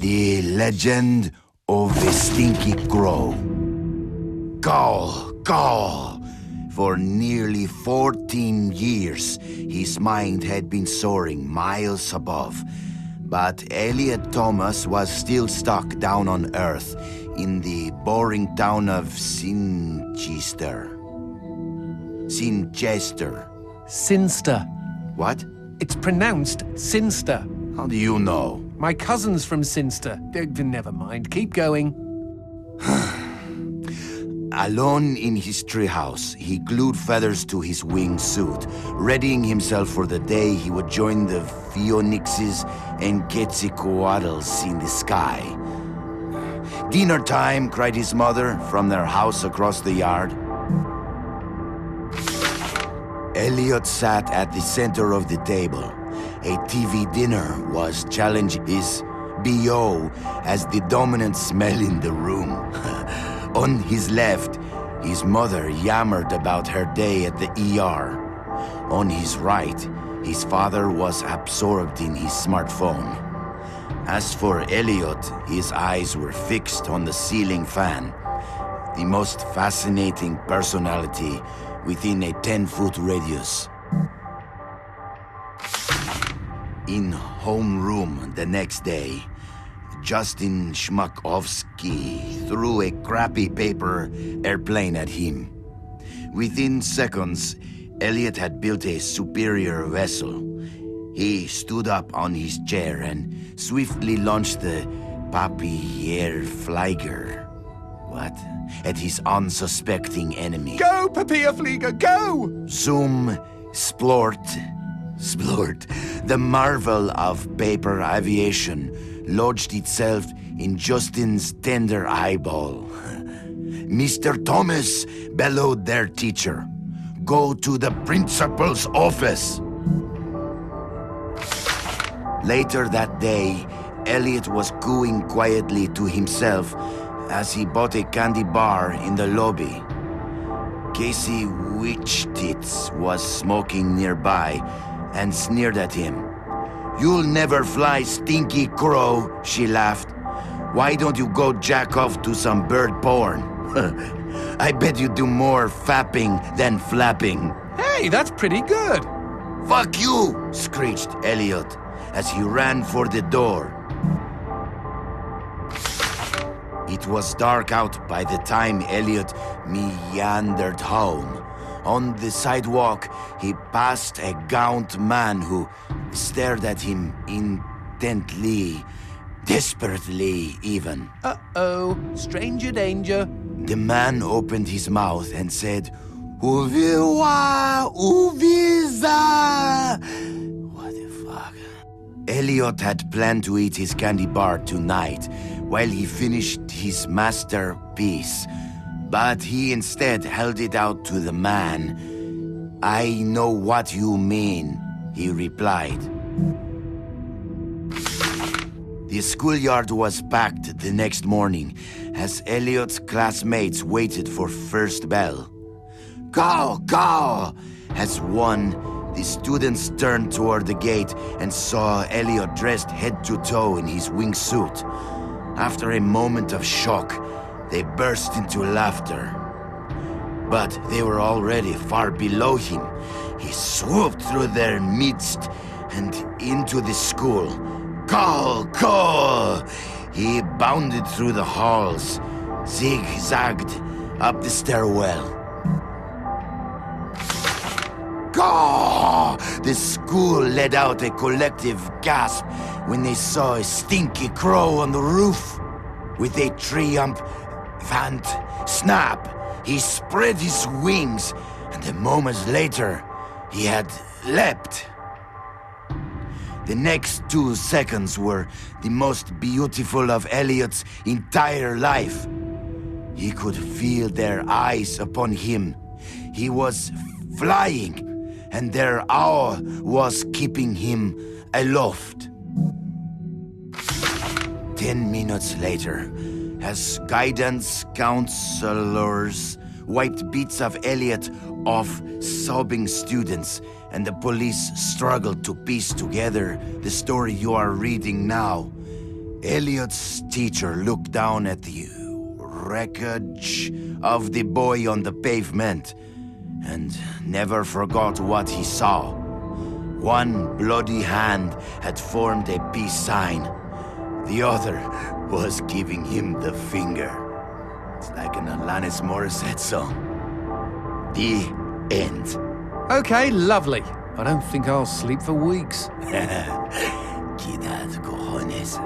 The legend of the Stinky Crow. Call, call. For nearly 14 years, his mind had been soaring miles above. But Elliot Thomas was still stuck down on Earth in the boring town of Sinchester. Sinster. What? It's pronounced Sinster. How do you know? My cousin's from Sinster. Never mind, keep going. Alone in his treehouse, he glued feathers to his wingsuit, readying himself for the day he would join the Phoenixes and Quetzalcoatlus in the sky. "Dinner time," cried his mother from their house across the yard. Elliot sat at the center of the table. A TV dinner was challenging his BO as the dominant smell in the room. On his left, his mother yammered about her day at the ER. On his right, his father was absorbed in his smartphone. As for Elliot, his eyes were fixed on the ceiling fan, the most fascinating personality within a 10-foot radius. In homeroom the next day, Justin Schmakovsky threw a crappy paper airplane at him. Within seconds, Elliot had built a superior vessel. He stood up on his chair and swiftly launched the Papierflieger. What? At his unsuspecting enemy. Go, Papierflieger, go! Zoom, splort. The marvel of paper aviation lodged itself in Justin's tender eyeball. "Mr. Thomas," bellowed their teacher, "go to the principal's office." Later that day, Elliot was cooing quietly to himself as he bought a candy bar in the lobby. Casey Witchtits was smoking nearby and sneered at him. "You'll never fly, Stinky Crow," she laughed. "Why don't you go jack off to some bird porn? I bet you do more fapping than flapping." Hey, that's pretty good. "Fuck you!" screeched Elliot as he ran for the door. It was dark out by the time Elliot meandered home. On the sidewalk, he passed a gaunt man who stared at him intently, desperately even. Uh-oh, stranger danger. The man opened his mouth and said, "Uviwa, uviza." What the fuck? Elliot had planned to eat his candy bar tonight while he finished his masterpiece, but he instead held it out to the man. "I know what you mean," he replied. The schoolyard was packed the next morning as Elliot's classmates waited for first bell. "Go, go!" As one, the students turned toward the gate and saw Elliot dressed head to toe in his wingsuit. After a moment of shock, they burst into laughter. But they were already far below him. He swooped through their midst and into the school. "Call, call!" He bounded through the halls, zigzagged up the stairwell. "Caw!" The school let out a collective gasp when they saw a Stinky Crow on the roof. With a triumphant snap, he spread his wings, and a moment later, he had leapt. The next 2 seconds were the most beautiful of Elliot's entire life. He could feel their eyes upon him. He was flying, and their awe was keeping him aloft. 10 minutes later, as guidance counselors wiped bits of Elliot off sobbing students, and the police struggled to piece together the story you are reading now, Elliot's teacher looked down at the wreckage of the boy on the pavement and never forgot what he saw. One bloody hand had formed a peace sign. The other was giving him the finger. It's like an Alanis Morissette song. The end. Okay, lovely. I don't think I'll sleep for weeks. Quidad, cojones.